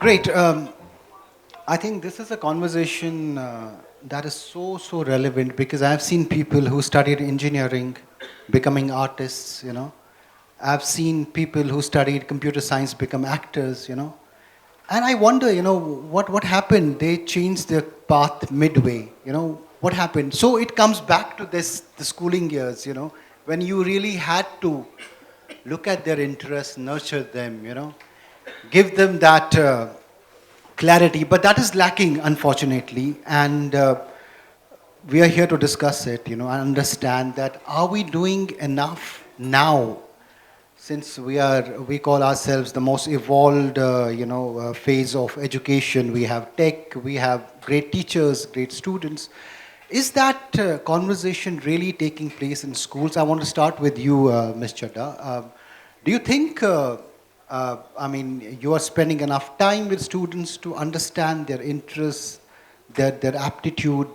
Great. I think this is a conversation that is so relevant because I've seen people who studied engineering becoming artists, you know. I've seen people who studied computer science become actors, you know. And I wonder, you know, what happened? They changed their path midway, you know. What happened? So it comes back to the schooling years, you know, when you really had to look at their interests, nurture them, you know, give them that clarity. But that is lacking, unfortunately. And we are here to discuss it, you know, and understand that are we doing enough now, since we call ourselves the most evolved, phase of education. We have tech, we have great teachers, great students. Is that conversation really taking place in schools? I want to start with you, Ms. Chadda. Do you think, you are spending enough time with students to understand their interests, their aptitude?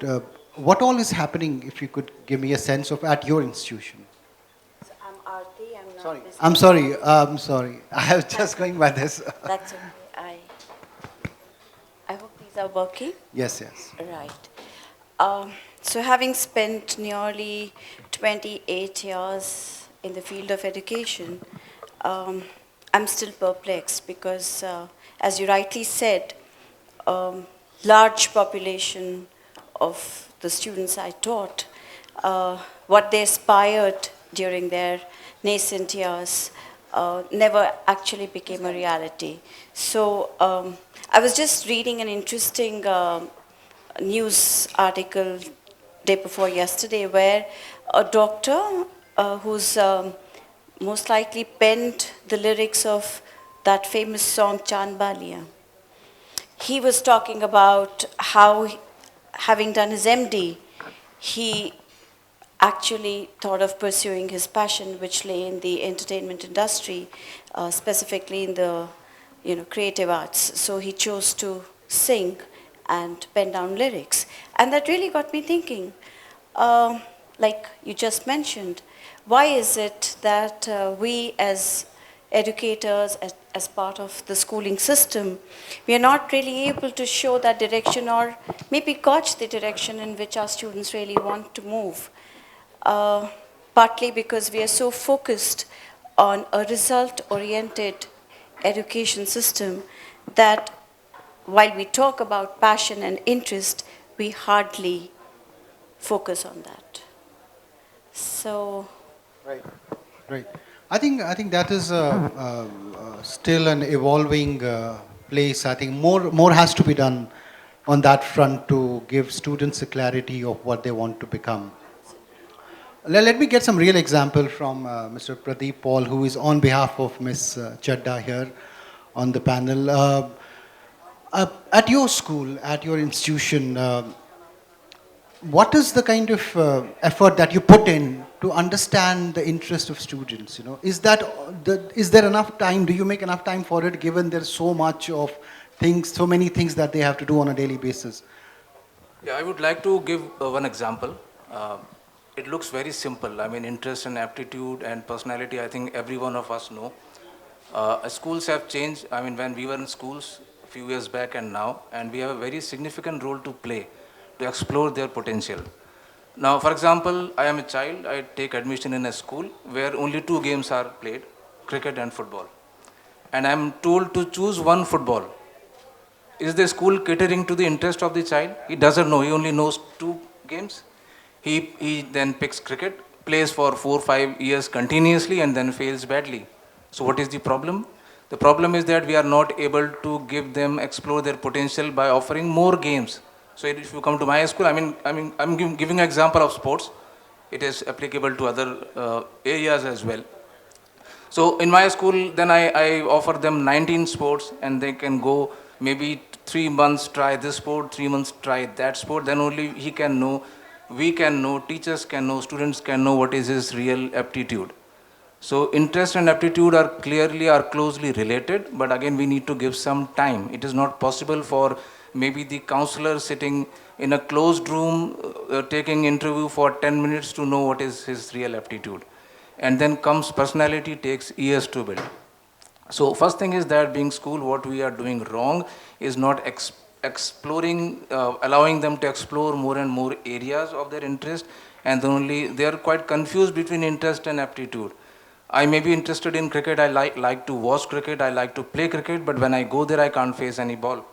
What all is happening, if you could give me a sense of at your institution? So I'm Aarti. I'm not Sorry. business. I'm sorry. I was just going by this. That's okay. I hope these are working. Yes, yes. Right. So having spent nearly 28 years in the field of education, I'm still perplexed because, as you rightly said, large population of the students I taught, what they aspired during their nascent years never actually became a reality. So I was just reading an interesting news article day before yesterday where a doctor who's most likely penned the lyrics of that famous song Chand Balia. He was talking about how, having done his MD, he actually thought of pursuing his passion, which lay in the entertainment industry, specifically in the creative arts. So he chose to sing and pen down lyrics. And that really got me thinking, like you just mentioned, why is it that we as educators, as part of the schooling system, we are not really able to show that direction or maybe gauge the direction in which our students really want to move? Partly because we are so focused on a result-oriented education system that while we talk about passion and interest, we hardly focus on that. So, Right. Right. I think that is still an evolving place. I think more has to be done on that front to give students a clarity of what they want to become. Let me get some real example from Mr. Pradeep Paul, who is on behalf of Ms. Chadda here on the panel. At your school, at your institution, what is the kind of effort that you put in to understand the interest of students? You know, is there enough time? Do you make enough time for it, given there's so much of things, so many things that they have to do on a daily basis? Yeah, I would like to give one example. It looks very simple. I mean, interest and aptitude and personality, I think every one of us know. Schools have changed. I mean, when we were in schools a few years back and now, and we have a very significant role to play to explore their potential. Now, for example, I am a child. I take admission in a school where only two games are played, cricket and football. And I am told to choose one football. Is the school catering to the interest of the child? He doesn't know. He only knows two games. He then picks cricket, plays for 4 or 5 years continuously and then fails badly. So what is the problem? The problem is that we are not able to give them explore their potential by offering more games. So if you come to my school, I'm giving an example of sports. It is applicable to other areas as well. So in my school, then I offer them 19 sports and they can go maybe 3 months try this sport, 3 months try that sport. Then only he can know, we can know, teachers can know, students can know what is his real aptitude. So interest and aptitude are closely related, but again we need to give some time. It is not possible for maybe the counselor sitting in a closed room taking interview for 10 minutes to know what is his real aptitude. And then comes personality, takes years to build. So first thing is that being school, what we are doing wrong is not exploring, allowing them to explore more and more areas of their interest, and then only they are quite confused between interest and aptitude. I may be interested in cricket. I like to watch cricket. I like to play cricket. But when I go there, I can't face any ball.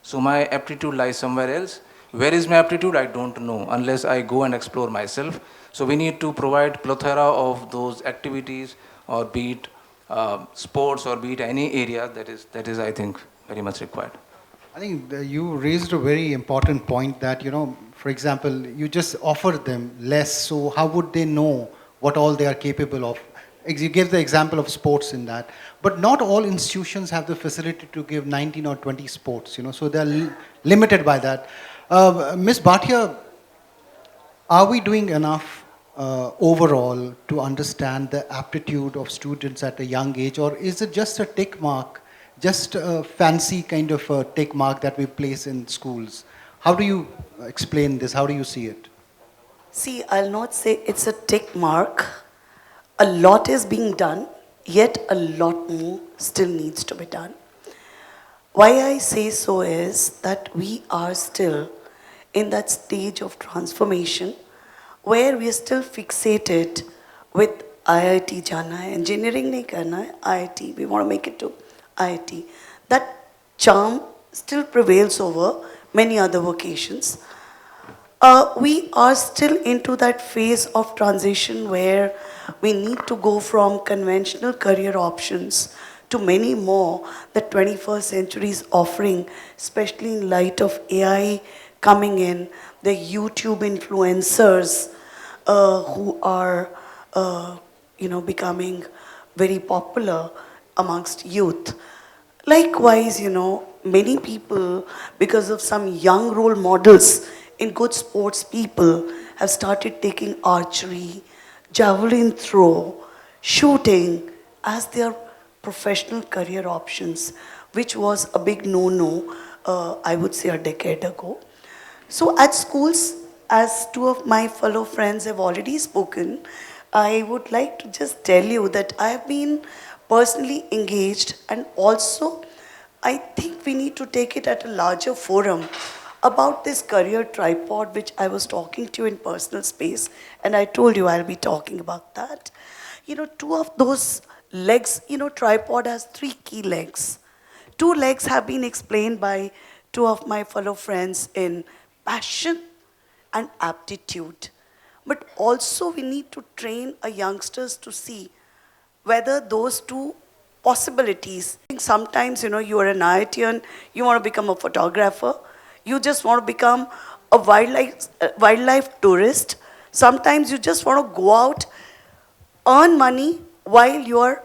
So my aptitude lies somewhere else. Where is my aptitude? I don't know unless I go and explore myself. So we need to provide plethora of those activities, or be it sports, or be it any area that is I think very much required. I think you raised a very important point that, for example, you just offer them less, so how would they know what all they are capable of? You gave the example of sports in that. But not all institutions have the facility to give 19 or 20 sports, so they're limited by that. Ms. Bhatia, are we doing enough overall to understand the aptitude of students at a young age, or is it just a tick mark, just a fancy kind of a tick mark that we place in schools? How do you explain this? How do you see it? See, I'll not say it's a tick mark. A lot is being done, yet a lot more still needs to be done. Why I say so is that we are still in that stage of transformation where we are still fixated with IIT jana hai, engineering nahi karna hai, IIT, we want to make it to IIT. That charm still prevails over many other vocations. We are still into that phase of transition where we need to go from conventional career options to many more that 21st century is offering, especially in light of AI coming in, the YouTube influencers who are, becoming very popular amongst youth. Likewise, many people, because of some young role models in good sports people, have started taking archery, javelin throw, shooting as their professional career options, which was a big no-no, I would say a decade ago. So at schools, as two of my fellow friends have already spoken, I would like to just tell you that I have been personally engaged, and also I think we need to take it at a larger forum about this career tripod which I was talking to you in personal space, and I told you I'll be talking about that. Two of those legs, tripod has three key legs. Two legs have been explained by two of my fellow friends in passion and aptitude. But also we need to train our youngsters to see whether those two possibilities. Sometimes, you are an IITian, you want to become a photographer, you just want to become a wildlife tourist. Sometimes you just want to go out, earn money while you are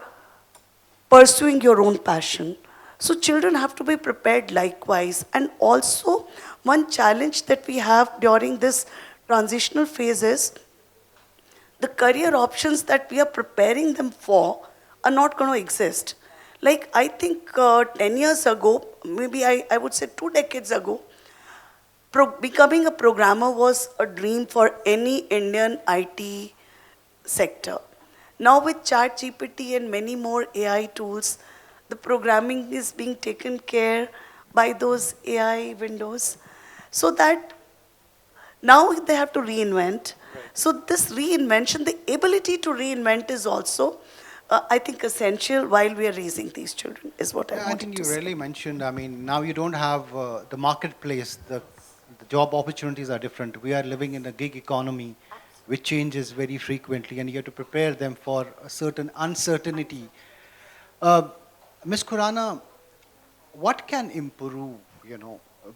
pursuing your own passion. So children have to be prepared likewise. And also, one challenge that we have during this transitional phase is the career options that we are preparing them for are not going to exist. Like I think 10 years ago, maybe I would say 2 decades ago, becoming a programmer was a dream for any Indian IT sector. Now with ChatGPT and many more AI tools, the programming is being taken care by those AI windows, so that now they have to reinvent. Right. So this reinvention, the ability to reinvent is also, I think, essential while we are raising these children, is what I wanted to say. I think you really mentioned, now you don't have the marketplace, the job opportunities are different. We are living in a gig economy which changes very frequently, and you have to prepare them for a certain uncertainty. Ms. Khurana, what can improve,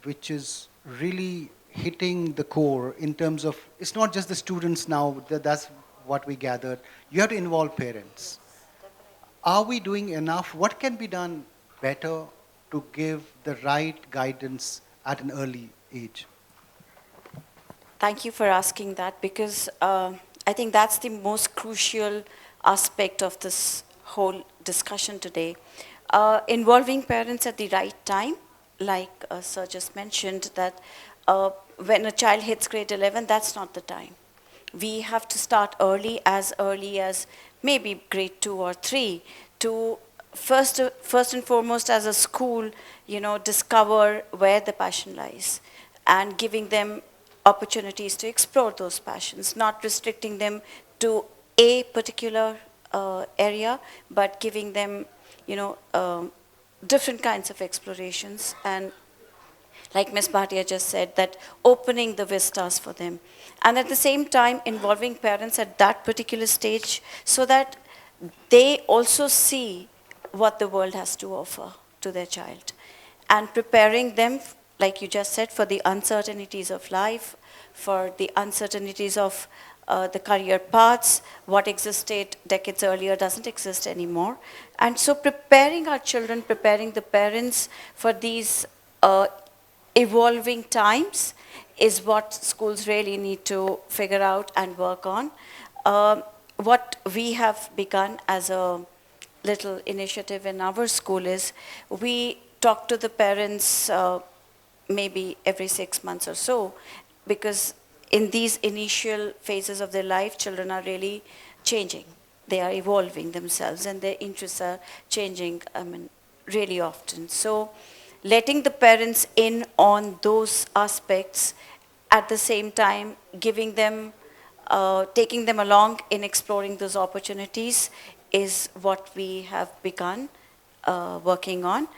which is really hitting the core in terms of, it's not just the students now, that's what we gathered. You have to involve parents. Are we doing enough? What can be done better to give the right guidance at an early age? Thank you for asking that, because I think that's the most crucial aspect of this whole discussion today. Involving parents at the right time, like Sir just mentioned, that when a child hits grade 11, that's not the time. We have to start early as maybe grade 2 or 3, to first and foremost as a school, discover where the passion lies and giving them opportunities to explore those passions, not restricting them to a particular area, but giving them, different kinds of explorations. And like Ms. Bhatia just said, that opening the vistas for them. And at the same time, involving parents at that particular stage so that they also see what the world has to offer to their child. And preparing them, like you just said, for the uncertainties of life, for the uncertainties of the career paths, what existed decades earlier doesn't exist anymore. And so preparing our children, preparing the parents for these evolving times is what schools really need to figure out and work on. What we have begun as a little initiative in our school is we talk to the parents maybe every 6 months or so, because in these initial phases of their life, children are really changing. They are evolving themselves and their interests are changing, really often. So letting the parents in on those aspects, at the same time giving them, taking them along in exploring those opportunities is what we have begun working on.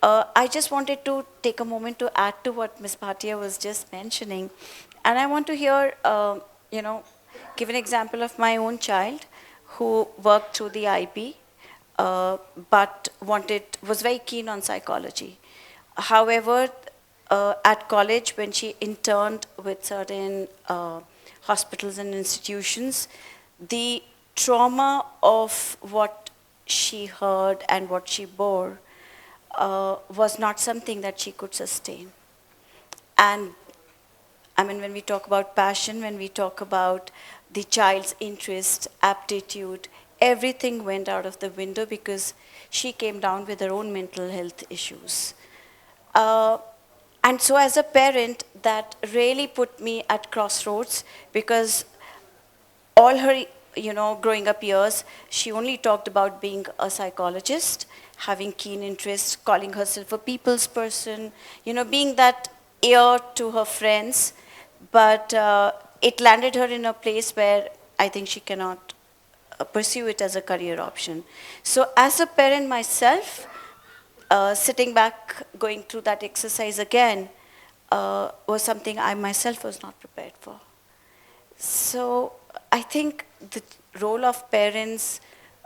I just wanted to take a moment to add to what Ms. Bhatia was just mentioning. And I want to hear, give an example of my own child who worked through the IB, but was very keen on psychology. However, at college, when she interned with certain hospitals and institutions, the trauma of what she heard and what she bore was not something that she could sustain. And when we talk about passion, when we talk about the child's interest, aptitude, everything went out of the window because she came down with her own mental health issues. Uh, and so as a parent, that really put me at crossroads because all her, growing up years, she only talked about being a psychologist, having keen interest, calling herself a people's person, being that ear to her friends. But it landed her in a place where I think she cannot pursue it as a career option. So as a parent myself, sitting back, going through that exercise again, was something I myself was not prepared for. So I think the role of parents,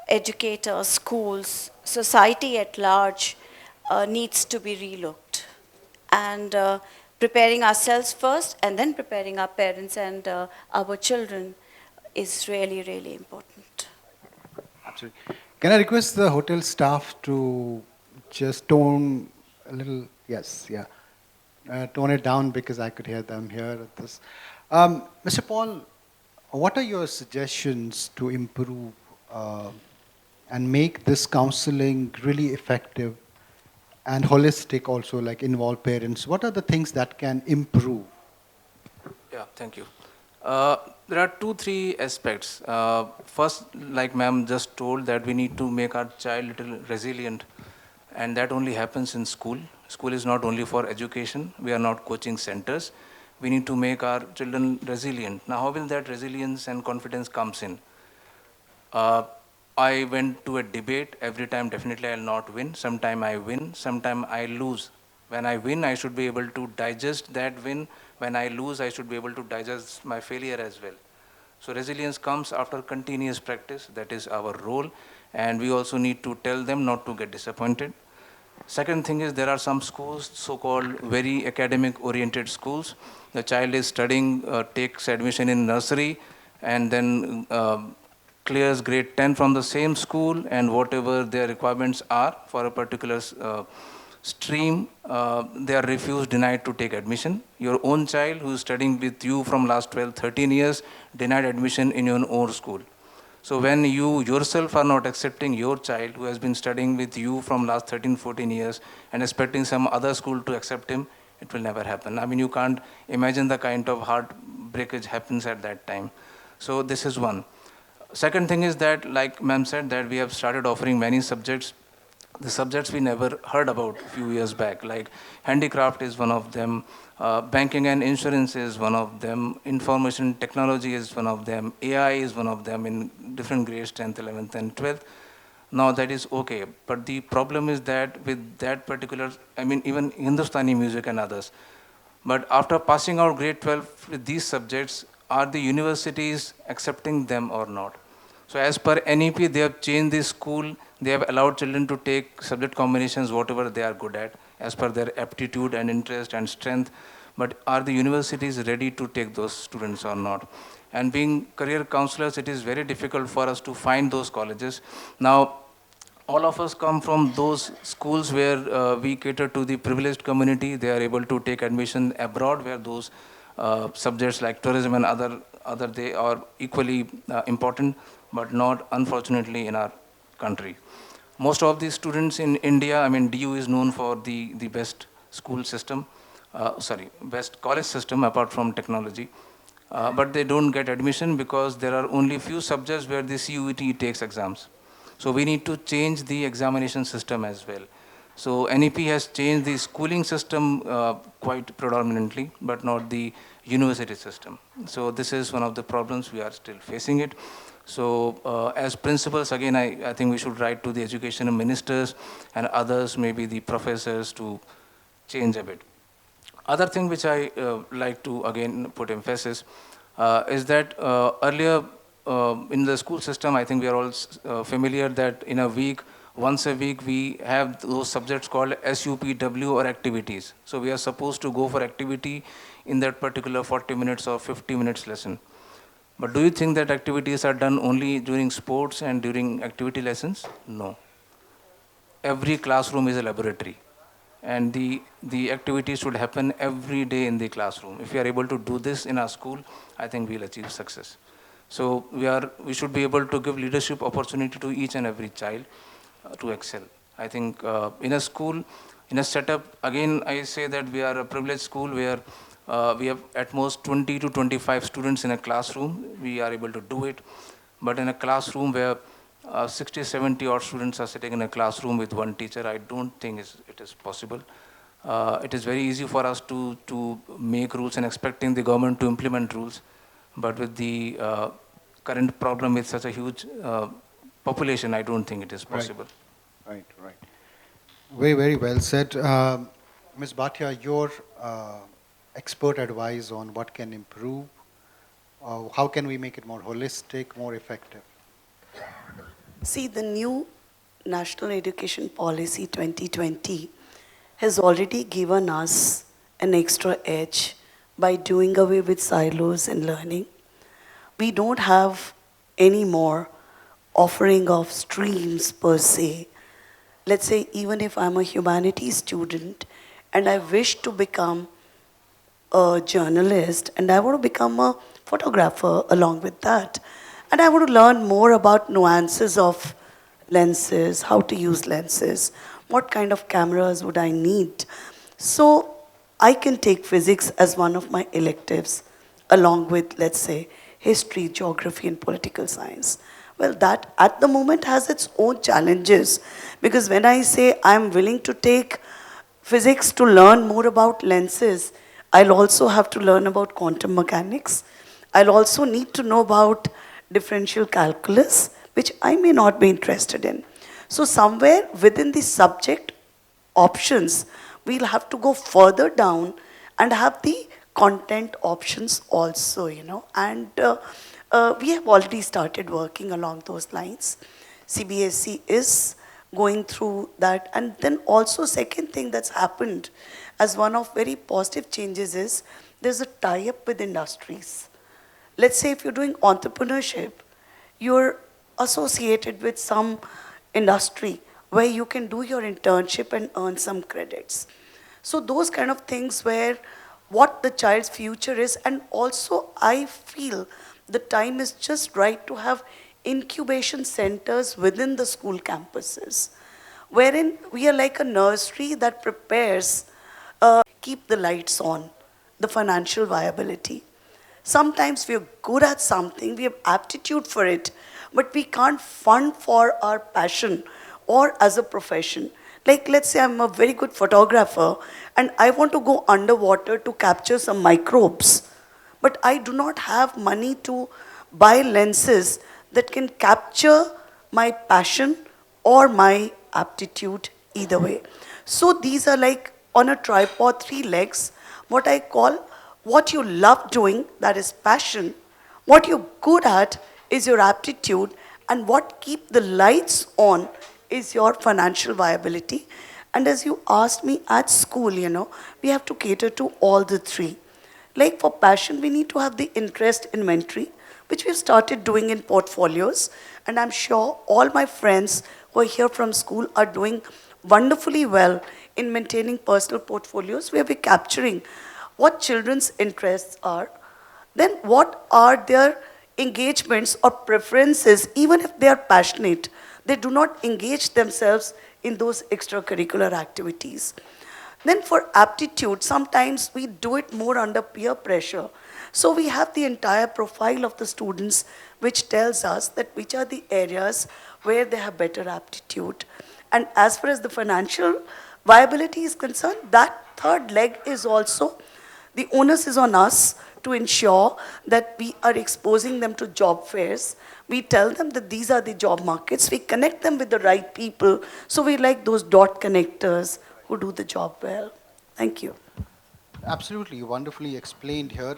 educators, schools, society at large needs to be relooked. And preparing ourselves first and then preparing our parents and our children is really, really important. Absolutely. Can I request the hotel staff to just tone a little, yes, yeah, tone it down because I could hear them here at this. Mr. Paul, what are your suggestions to improve and make this counseling really effective and holistic also, like involve parents? What are the things that can improve? Yeah, thank you. There are 2, 3 aspects. First, like ma'am just told, that we need to make our child little resilient, and that only happens in school. School is not only for education. We are not coaching centers. We need to make our children resilient. Now, how will that resilience and confidence comes in? I went to a debate. Every time, definitely, I'll not win. Sometime I win. Sometime I lose. When I win, I should be able to digest that win. When I lose, I should be able to digest my failure as well. So resilience comes after continuous practice. That is our role. And we also need to tell them not to get disappointed. Second thing is, there are some schools, so-called very academic-oriented schools. The child is studying, takes admission in nursery, and then clears grade 10 from the same school, and whatever their requirements are for a particular stream, they are refused, denied to take admission. Your own child who is studying with you from last 12, 13 years, denied admission in your own school. So when you yourself are not accepting your child who has been studying with you from last 13, 14 years and expecting some other school to accept him, it will never happen. I mean, you can't imagine the kind of heartbreakage happens at that time. So this is one. Second thing is that, like ma'am said, that we have started offering many subjects the subjects we never heard about a few years back, like handicraft is one of them, banking and insurance is one of them, information technology is one of them, AI is one of them in different grades, 10th, 11th, and 12th. Now that is okay, but the problem is that with that particular, I mean, even Hindustani music and others, but after passing out grade 12 with these subjects, are the universities accepting them or not? So as per NEP, they have changed the school. They have allowed children to take subject combinations, whatever they are good at, as per their aptitude and interest and strength. But are the universities ready to take those students or not? And being career counselors, it is very difficult for us to find those colleges. Now, all of us come from those schools where we cater to the privileged community. They are able to take admission abroad, where those subjects like tourism and other they are equally important, but not unfortunately in our country. Most of the students in India, I mean, DU is known for the best school system, best college system apart from technology. But they don't get admission because there are only few subjects where the CUET takes exams. So we need to change the examination system as well. So NEP has changed the schooling system quite predominantly, but not the university system. So this is one of the problems we are still facing it. So as principals, again, I think we should write to the education ministers and others, maybe the professors, to change a bit. Other thing which I like to again put emphasis is that earlier in the school system, I think we are all familiar that in a week, once a week, we have those subjects called SUPW or activities. So we are supposed to go for activity in that particular 40 minutes or 50 minutes lesson. But do you think that activities are done only during sports and during activity lessons? No. Every classroom is a laboratory, and the activities should happen every day in the classroom. If we are able to do this in our school, I think we'll achieve success. So we should be able to give leadership opportunity to each and every child to excel. I think in a school, in a setup, again I say that we are a privileged school where we have at most 20 to 25 students in a classroom. We are able to do it. But in a classroom where 60, 70 odd students are sitting in a classroom with one teacher, I don't think it is possible. It is very easy for us to make rules and expecting the government to implement rules. But with the current problem with such a huge population, I don't think it is possible. Right, right. Very, very well said. Ms. Bhatia, your expert advice on what can improve, how can we make it more holistic, more effective? See, the new National Education Policy 2020 has already given us an extra edge by doing away with silos in learning. We don't have any more offering of streams per se. Let's say even if I'm a humanities student and I wish to become a journalist and I want to become a photographer along with that, and I want to learn more about nuances of lenses, how to use lenses, what kind of cameras would I need. So I can take physics as one of my electives along with, let's say, history, geography, and political science. Well, that at the moment has its own challenges, because when I say I'm willing to take physics to learn more about lenses, I'll also have to learn about quantum mechanics. I'll also need to know about differential calculus, which I may not be interested in. So somewhere within the subject options, we'll have to go further down and have the content options also, and we have already started working along those lines. CBSE is going through that. And then also second thing that's happened as one of very positive changes is there's a tie-up with industries. Let's say if you're doing entrepreneurship, you're associated with some industry where you can do your internship and earn some credits. So those kind of things where what the child's future is, and also I feel the time is just right to have incubation centers within the school campuses, wherein we are like a nursery that prepares, keep the lights on, the financial viability. Sometimes we are good at something, we have aptitude for it, but we can't fund for our passion or as a profession. Like, let's say I'm a very good photographer and I want to go underwater to capture some microbes, but I do not have money to buy lenses that can capture my passion or my aptitude either way. So these are like on a tripod, three legs, what I call what you love doing, that is passion, what you're good at is your aptitude, and what keep the lights on is your financial viability. And as you asked me at school, we have to cater to all the three. Like for passion, we need to have the interest inventory, which we've started doing in portfolios. And I'm sure all my friends who are here from school are doing wonderfully well in maintaining personal portfolios where we're capturing what children's interests are, then what are their engagements or preferences, even if they are passionate, they do not engage themselves in those extracurricular activities. Then for aptitude, sometimes we do it more under peer pressure. So we have the entire profile of the students which tells us that which are the areas where they have better aptitude. And as far as the financial viability is concerned, that third leg is also, the onus is on us to ensure that we are exposing them to job fairs. We tell them that these are the job markets. We connect them with the right people. So we like those dot connectors who do the job well. Thank you. Absolutely, wonderfully explained here.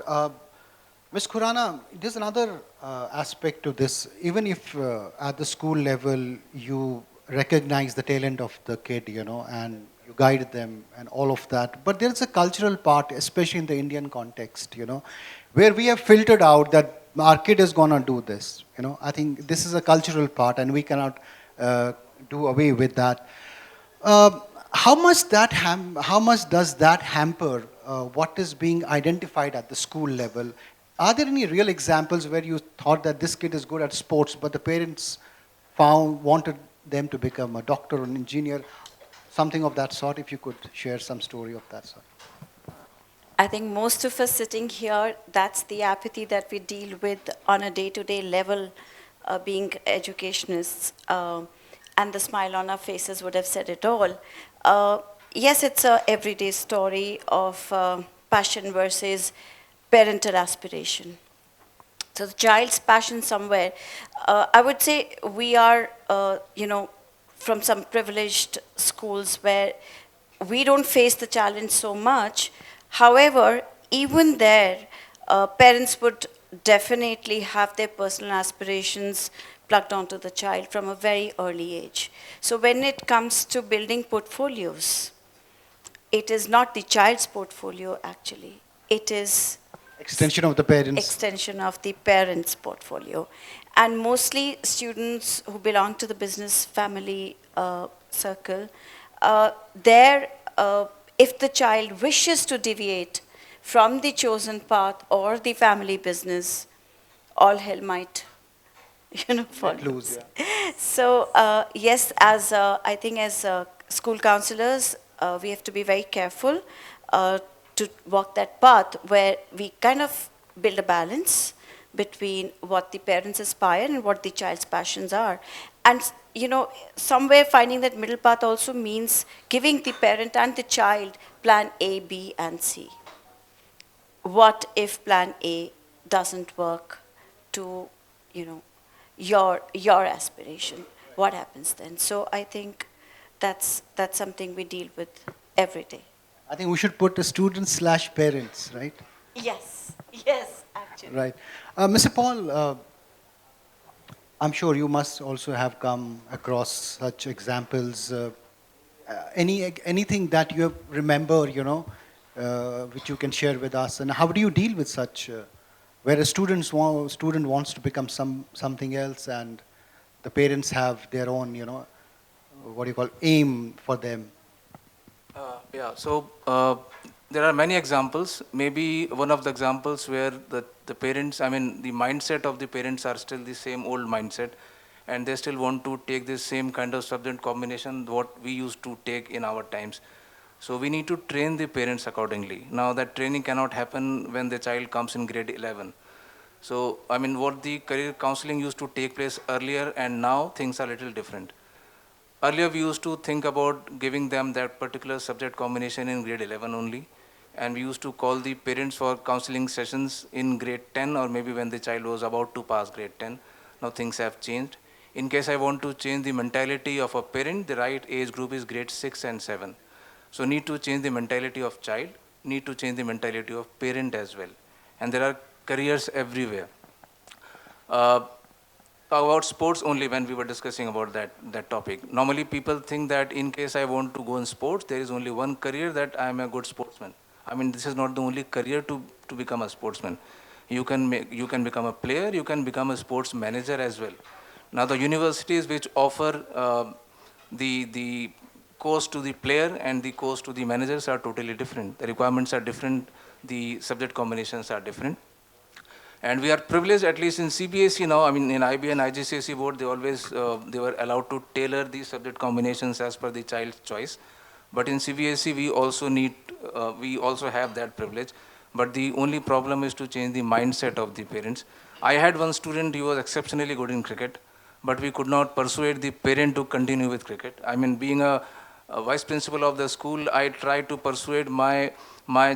Ms. Khurana, there's another aspect to this. Even if at the school level you recognize the talent of the kid, and you guide them and all of that, but there's a cultural part, especially in the Indian context, where we have filtered out that our kid is going to do this. I think this is a cultural part, and we cannot do away with that. Uh, how much does that hamper what is being identified at the school level? Are there any real examples where you thought that this kid is good at sports, but the parents wanted them to become a doctor or an engineer, something of that sort? If you could share some story of that sort. I think most of us sitting here, that's the apathy that we deal with on a day-to-day level, being educationists, and the smile on our faces would have said it all. Yes, it's a everyday story of passion versus parental aspiration. So the child's passion somewhere, I would say we are, from some privileged schools where we don't face the challenge so much. However, even there, parents would definitely have their personal aspirations plugged onto the child from a very early age. So when it comes to building portfolios, it is not the child's portfolio actually. It is Extension of the parents. extension of the parents' portfolio. And mostly students who belong to the business family circle, there, if the child wishes to deviate from the chosen path or the family business, all hell might, follow. Lose, yeah. So yes, as I think as school counselors, we have to be very careful to walk that path where we kind of build a balance between what the parents aspire and what the child's passions are. And somewhere finding that middle path also means giving the parent and the child plan A, B, and C. What if plan A doesn't work to, your aspiration? What happens then? So I think that's something we deal with every day. I think we should put the students/parents, right? Yes, actually. Right. Mr. Paul, I'm sure you must also have come across such examples. Anything that you remember, which you can share with us, and how do you deal with such, where a student wants to become something else, and the parents have their own, what do you call, aim for them? So there are many examples. Maybe one of the examples where the parents, the mindset of the parents are still the same old mindset, and they still want to take this same kind of subject combination what we used to take in our times. So we need to train the parents accordingly. Now that training cannot happen when the child comes in grade 11. So what the career counseling used to take place earlier, and now things are a little different. Earlier, we used to think about giving them that particular subject combination in grade 11 only. And we used to call the parents for counseling sessions in grade 10 or maybe when the child was about to pass grade 10. Now things have changed. In case I want to change the mentality of a parent, the right age group is grade 6 and 7. So need to change the mentality of child, need to change the mentality of parent as well. And there are careers everywhere. Uh, about sports only when we were discussing about that topic. Normally people think that in case I want to go in sports, there is only one career, that I am a good sportsman. I mean, this is not the only career to become a sportsman. You can become a player, you can become a sports manager as well. Now the universities which offer the course to the player and the course to the managers are totally different. The requirements are different, the subject combinations are different. And we are privileged, at least in CBSE now, I mean in IB and IGCSE board, they were allowed to tailor these subject combinations as per the child's choice. But in CBSE, we also have that privilege. But the only problem is to change the mindset of the parents. I had one student, he was exceptionally good in cricket, but we could not persuade the parent to continue with cricket. I mean, being a vice principal of the school, I tried to persuade my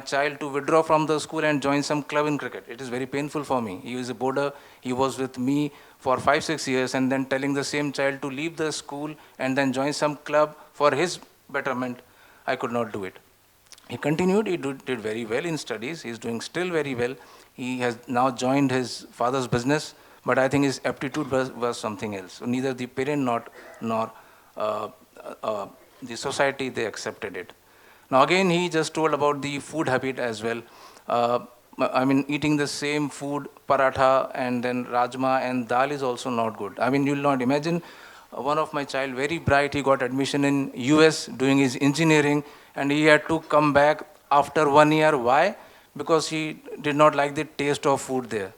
child to withdraw from the school and join some club in cricket. It is very painful for me. He is a boarder. He was with me for 5-6 years, and then telling the same child to leave the school and then join some club for his betterment, I could not do it. He continued, did very well in studies. He's doing still very well. He has now joined his father's business, but I think his aptitude was something else. So neither the parent nor uh, uh, the society, they accepted it. Now again, he just told about the food habit as well. Uh, I mean, eating the same food, paratha and then rajma and dal is also not good. I mean, you'll not imagine. One of my child, very bright, he got admission in US doing his engineering, and he had to come back after 1 year. Why? Because he did not like the taste of food there.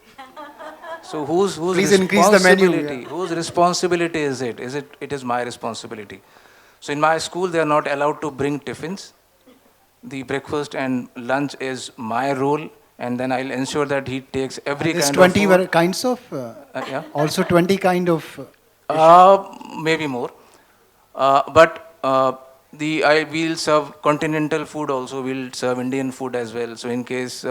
So whose Please increase the menu. responsibility? Yeah. Whose responsibility is it? It is my responsibility. So in my school, they are not allowed to bring tiffins. The breakfast and lunch is my role, and then I'll ensure that he takes And every there's kind of 20 food. kinds of, Yeah, also 20 kind of dishes. maybe more. But I will serve continental food also. We'll serve Indian food as well. So in case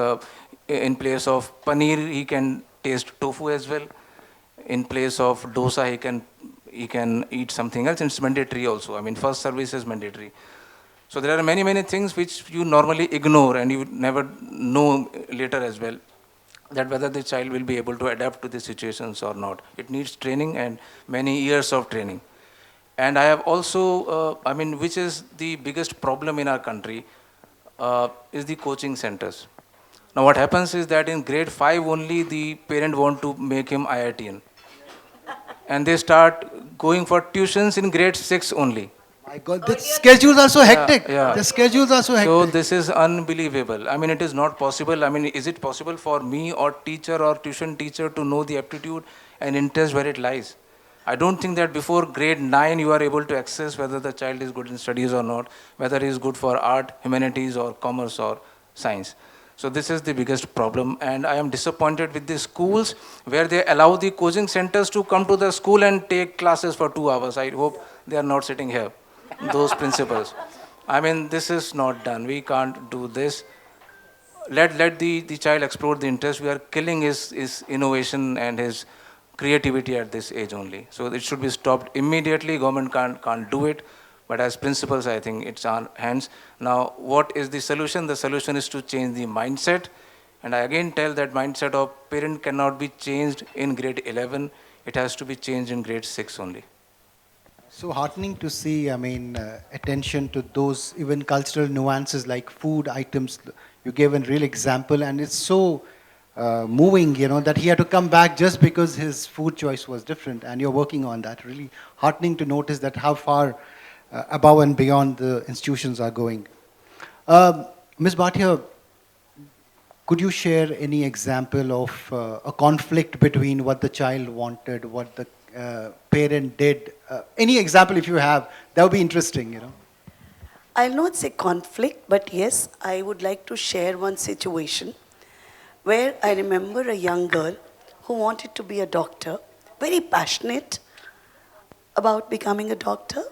in place of paneer, he can taste tofu as well. In place of dosa, he can eat something else. It's mandatory also. I mean, first service is mandatory. So there are many things which you normally ignore and you never know later as well, that whether the child will be able to adapt to the situations or not. It needs training and many years of training. And I have also, I mean, which is the biggest problem in our country, is the coaching centers. Now what happens is that in grade 5 only the parent want to make him IITian. And they start going for tuitions in grade 6 only. My God, the schedules are so Yeah, hectic. yeah. The schedules are so So hectic. this is unbelievable. I mean, it is not possible. I mean, is it possible for me or teacher or tuition teacher to know the aptitude and interest where it lies? I don't think that before grade 9 you are able to access whether the child is good in studies or not, whether he is good for art, humanities or commerce or science. So this is the biggest problem, and I am disappointed with the schools where they allow the coaching centers to come to the school and take classes for 2 hours. I hope they are not sitting here, those principals. I mean, this is not done. We can't do this. Let the child explore the interest. We are killing his innovation and his creativity at this age only. So it should be stopped immediately. Government can't do it. But as principals, I think it's our hands. Now, what is the solution? The solution is to change the mindset. And I again tell that mindset of parent cannot be changed in grade 11. It has to be changed in grade 6 only. So heartening to see, I mean, attention to those even cultural nuances like food items. You gave a real example, and it's so moving, that he had to come back just because his food choice was different, and you're working on that. Really heartening to notice that how far above and beyond the institutions are going. Ms. Bhatia, could you share any example of a conflict between what the child wanted, what the parent did? Any example if you have, that would be interesting. I'll not say conflict, but yes, I would like to share one situation where I remember a young girl who wanted to be a doctor, very passionate about becoming a doctor.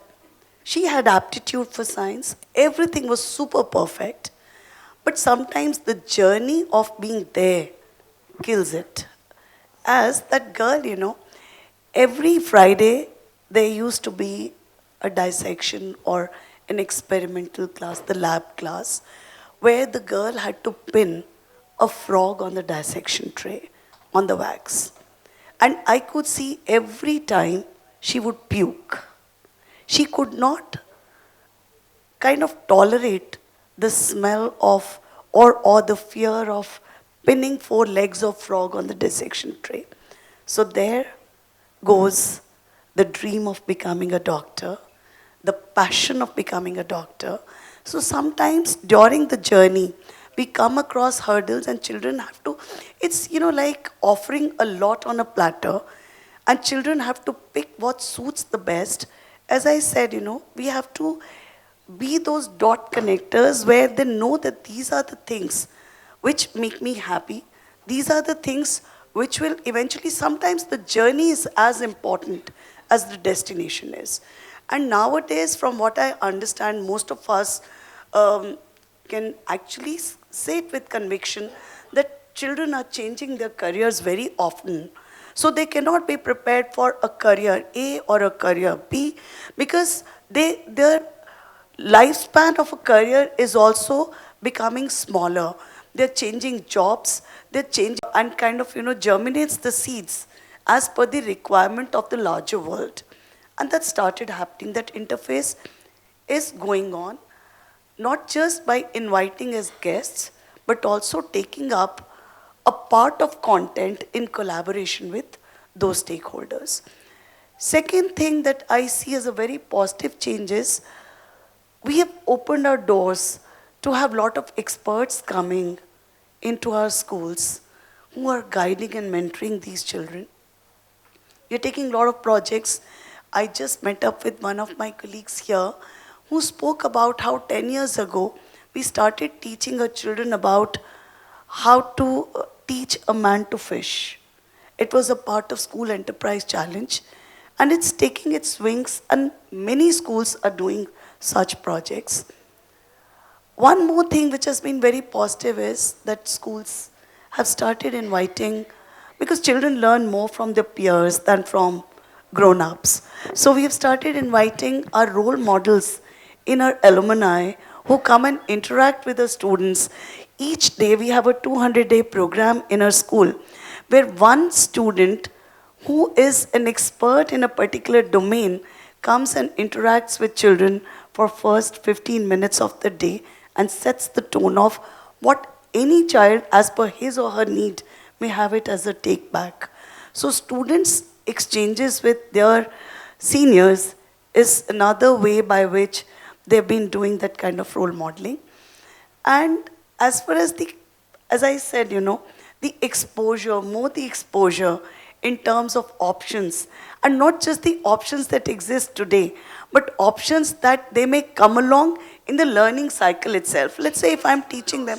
She had aptitude for science. Everything was super perfect. But sometimes the journey of being there kills it. As that girl, every Friday there used to be a dissection or an experimental class, the lab class, where the girl had to pin a frog on the dissection tray on the wax. And I could see every time she would puke. She could not kind of tolerate the smell of or the fear of pinning four legs of frog on the dissection tray. So there goes the dream of becoming a doctor, the passion of becoming a doctor. So sometimes during the journey, we come across hurdles and children have to, it's, like offering a lot on a platter and children have to pick what suits the best. As I said, we have to be those dot connectors where they know that these are the things which make me happy. These are the things which will eventually, sometimes the journey is as important as the destination is. And nowadays, from what I understand, most of us can actually say it with conviction that children are changing their careers very often. So they cannot be prepared for a career A or a career B because their lifespan of a career is also becoming smaller. They're changing jobs, they're changing and kind of, germinates the seeds as per the requirement of the larger world. And that started happening, that interface is going on, not just by inviting as guests, but also taking up a part of content in collaboration with those stakeholders. Second thing that I see as a very positive change is we have opened our doors to have a lot of experts coming into our schools who are guiding and mentoring these children. We're taking a lot of projects. I just met up with one of my colleagues here who spoke about how 10 years ago we started teaching our children about how to teach a man to fish. It was a part of School Enterprise Challenge and it's taking its wings and many schools are doing such projects. One more thing which has been very positive is that schools have started inviting, because children learn more from their peers than from grown-ups. So we have started inviting our role models in our alumni who come and interact with the students. Each day we have a 200-day program in our school where one student who is an expert in a particular domain comes and interacts with children for first 15 minutes of the day and sets the tone of what any child as per his or her need may have it as a take back. So students' exchanges with their seniors is another way by which they've been doing that kind of role modeling. And as far as as I said, the exposure, more the exposure in terms of options, and not just the options that exist today, but options that they may come along in the learning cycle itself. Let's say if I'm teaching them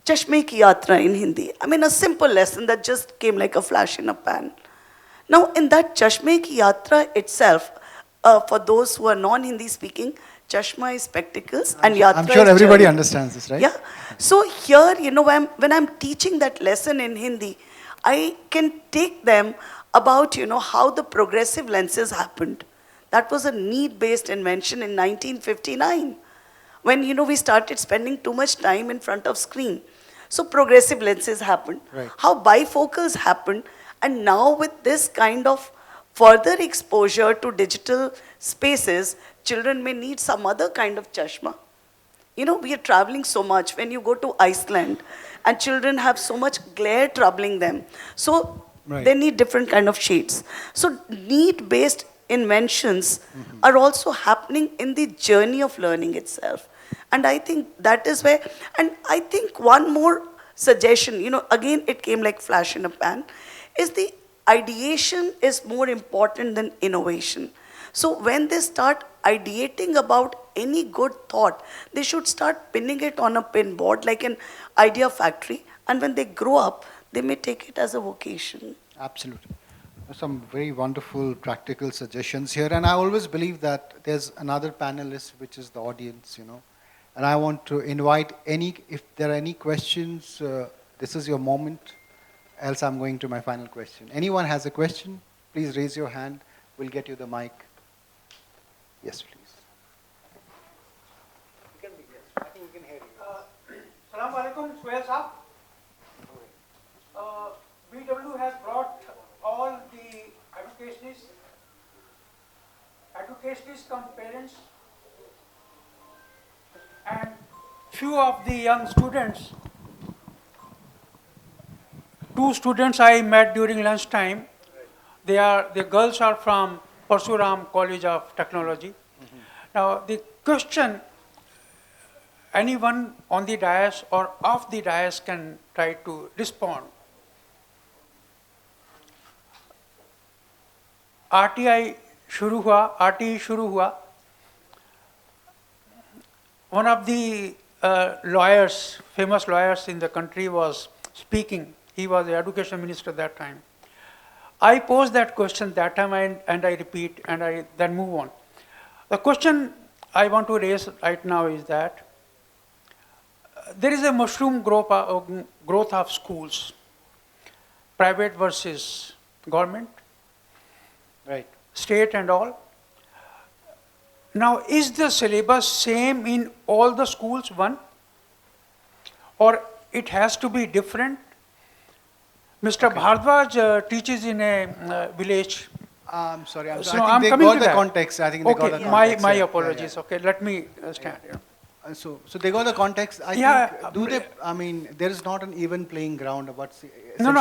Chashme Ki Yatra in Hindi, I mean a simple lesson that just came like a flash in a pan. Now in that Chashme Ki Yatra itself, for those who are non-Hindi speaking, Chashma is spectacles and Yatra I'm sure is everybody journey. understands this, right? Yeah. So here, when I'm teaching that lesson in Hindi, I can take them about, how the progressive lenses happened. That was a need-based invention in 1959 when, we started spending too much time in front of screen. So progressive lenses happened. Right. How bifocals happened. And now with this kind of further exposure to digital spaces, children may need some other kind of chashma. We are traveling so much. When you go to Iceland, and children have so much glare troubling them. So Right. they need different kind of shades. So need-based inventions are also happening in the journey of learning itself. And I think that is where, and I think one more suggestion, again it came like flash in a pan, is the ideation is more important than innovation. So when they start ideating about any good thought, they should start pinning it on a pin board like an idea factory. And when they grow up, they may take it as a vocation. Absolutely. Some very wonderful practical suggestions here, and I always believe that there's another panelist, which is the audience, and I want to invite if there are any questions, this is your moment, else I'm going to my final question. Anyone has a question, please raise your hand, we'll get you the mic. Yes, please. You can be, yes, I think we can hear you. Assalamu alaikum, Suhail Saab. BW has brought all the educationists come parents, and few of the young students, two students I met during lunchtime, the girls are from Parsuram College of Technology. Now the question, anyone on the dais or off the dais can try to respond. RTI शुरू हुआ. One of the lawyers, famous lawyers in the country was speaking. He was the education minister at that time. I posed that question that time and I repeat and I then move on. The question I want to raise right now is that there is a mushroom growth of schools, private versus government. Right. State and all. Now, is the syllabus same in all the schools, one? Or it has to be different? Mr. Bhardwaj teaches in a village. I'm sorry, So I think they got the context. I think they got the context. My apologies. Yeah. Okay, let me stand here. So they got the context. I think, there is not an even playing ground about. No,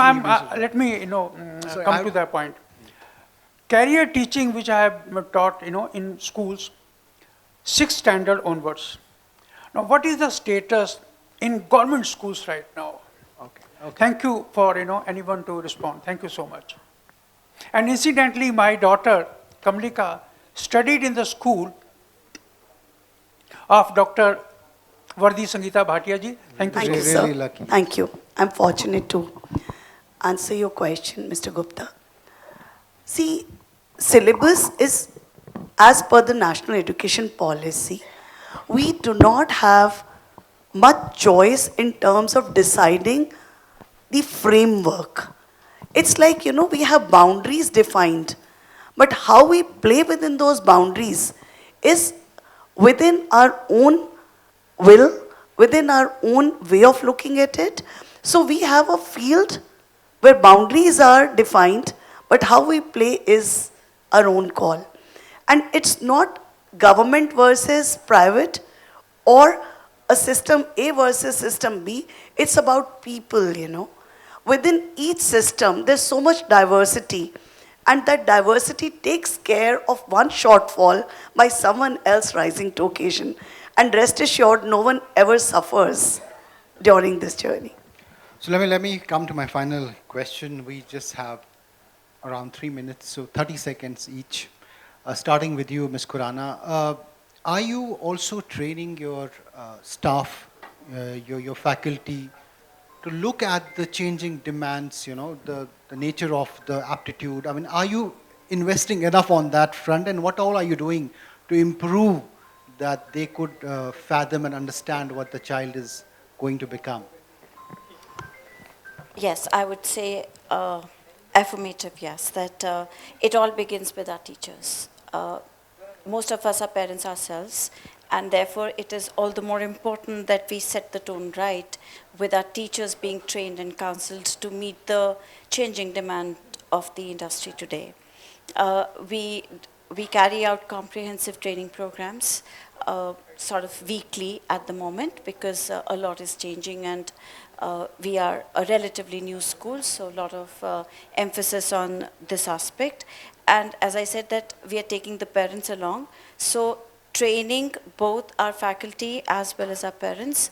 let me, come to that point. Career teaching, which I have taught, in schools, 6th standard onwards. Now, what is the status in government schools right now? Okay. Thank you for, anyone to respond. Thank you so much. And incidentally, my daughter, Kamlika, studied in the school of Dr. Vardi Sangeeta Bhatia ji. Thank you so much. Thank you, sir. Really lucky. Thank you. I'm fortunate to answer your question, Mr. Gupta. See, syllabus is as per the national education policy. We do not have much choice in terms of deciding the framework. It's like, we have boundaries defined, but how we play within those boundaries is within our own will, within our own way of looking at it. So we have a field where boundaries are defined, but how we play is our own call. And it's not government versus private or a system A versus system B. It's about people, Within each system, there's so much diversity. And that diversity takes care of one shortfall by someone else rising to occasion. And rest assured, no one ever suffers during this journey. So let me come to my final question. We just have around 3 minutes, so 30 seconds each. Starting with you, Ms. Khurana. Are you also training your staff, your faculty, to look at the changing demands, the nature of the aptitude? I mean, are you investing enough on that front, and what all are you doing to improve that they could fathom and understand what the child is going to become? Yes, I would say affirmative, yes, that it all begins with our teachers. Most of us are parents ourselves, and therefore it is all the more important that we set the tone right with our teachers being trained and counseled to meet the changing demand of the industry today. We carry out comprehensive training programs sort of weekly at the moment because a lot is changing, and we are a relatively new school, so a lot of emphasis on this aspect. And as I said, that we are taking the parents along. So training both our faculty as well as our parents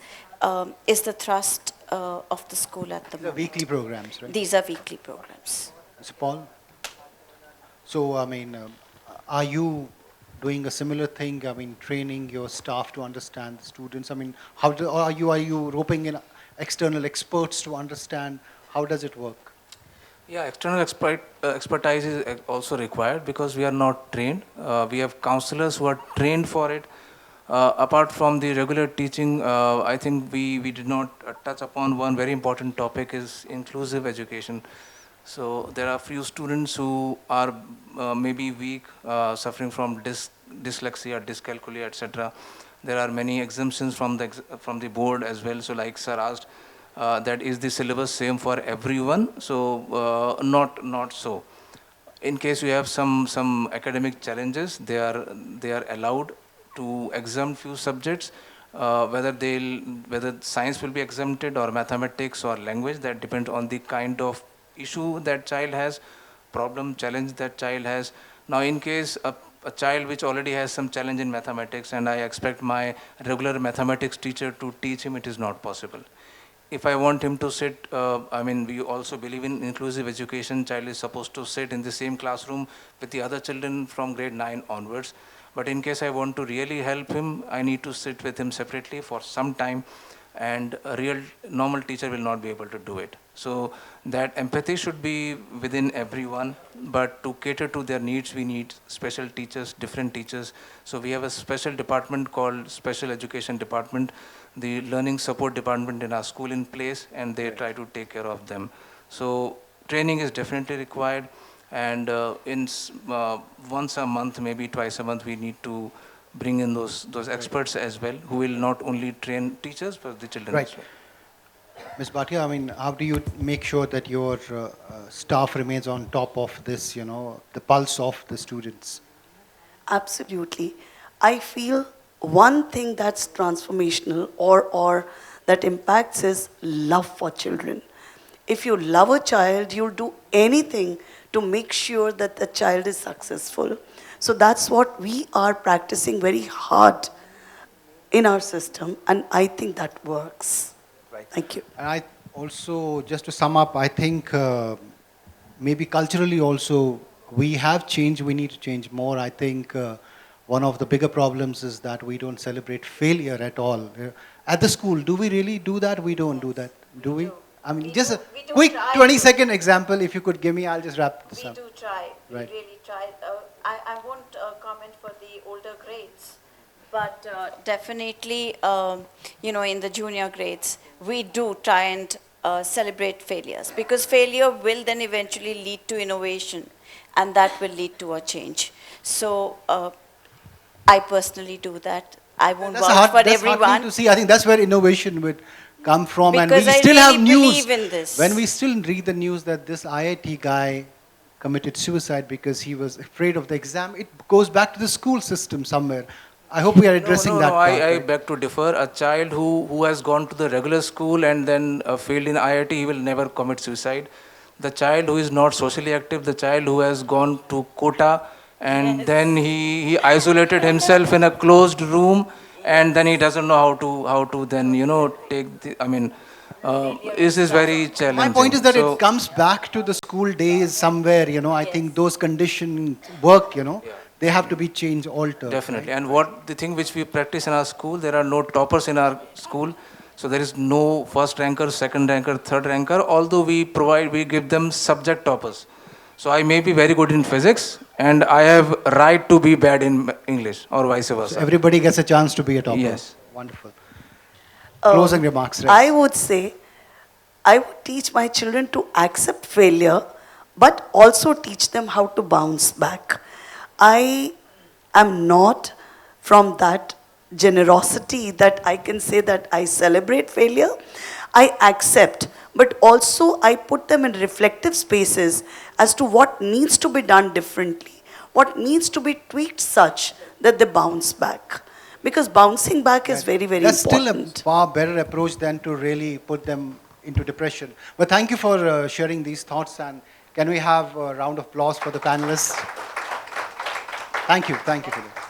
is the thrust of the school at the moment. These are weekly programs, right? These are weekly programs. So Paul? So, are you doing a similar thing? Training your staff to understand the students? Are you roping in external experts to understand? How does it work? Yeah, external expertise is also required because we are not trained. We have counselors who are trained for it. Apart from the regular teaching, I think we did not touch upon one very important topic is inclusive education. So there are few students who are maybe weak, suffering from dyslexia, dyscalculia, etc. There are many exemptions from the board as well. So like sir asked, that is the syllabus same for everyone? So not so. In case you have some academic challenges, they are allowed to exempt few subjects. Whether science will be exempted or mathematics or language, that depends on the kind of issue that child has, problem challenge that child has. Now in case a child which already has some challenge in mathematics and I expect my regular mathematics teacher to teach him, it is not possible. If I want him to sit, we also believe in inclusive education. Child is supposed to sit in the same classroom with the other children from grade 9 onwards. But in case I want to really help him, I need to sit with him separately for some time, and a real normal teacher will not be able to do it. So that empathy should be within everyone, but to cater to their needs, we need special teachers, different teachers. So we have a special department called Special Education Department, the learning support department in our school in place, and they try to take care of them. So training is definitely required, and once a month, maybe twice a month, we need to bring in those experts as well, who will not only train teachers but the children Right. as well. Ms. Bhatia, how do you make sure that your staff remains on top of this, the pulse of the students? Absolutely. I feel one thing that's transformational or that impacts is love for children. If you love a child, you'll do anything to make sure that the child is successful. So that's what we are practicing very hard in our system, and I think that works. Right. Thank you. And I also, just to sum up, I think maybe culturally also, we have changed, we need to change more. I think one of the bigger problems is that we don't celebrate failure at all. At the school, do we really do that? We don't do that, do we? Just a we do quick try 20-second example, if you could give me, I'll just wrap this We up. do try. Right. We really try. I won't comment for the older grades, but definitely, in the junior grades, we do try and celebrate failures, because failure will then eventually lead to innovation, and that will lead to a change. So I personally do that. I won't vouch for That's heartening everyone. to see. I think that's where innovation would come from. And we Because I still really have news. believe in this. When we still read the news that this IIT guy committed suicide because he was afraid of the exam, it goes back to the school system somewhere. I hope we are addressing that part. I Right? beg to differ. A child who has gone to the regular school and then failed in IIT, he will never commit suicide. The child who is not socially active, the child who has gone to quota and then he isolated himself in a closed room, and then he doesn't know how to then take the, is very challenging. My point is that So, it comes back to the school days somewhere, I think those conditions work, they have to be changed, altered. definitely. Right? And what the thing which we practice in our school, there are no toppers in our school. So there is no first ranker, second ranker, third ranker, although we give them subject toppers. So I may be very good in physics and I have right to be bad in English or vice versa. So everybody gets a chance to be a topper. Yes. Wonderful. Closing remarks. Right? I would say, I would teach my children to accept failure, but also teach them how to bounce back. I am not from that generosity that I can say that I celebrate failure. I accept, but also I put them in reflective spaces as to what needs to be done differently, what needs to be tweaked such that they bounce back. Because bouncing back is very, very That's important. still a far better approach than to really put them into depression. But thank you for sharing these thoughts, and can we have a round of applause for the panelists? Thank you for that.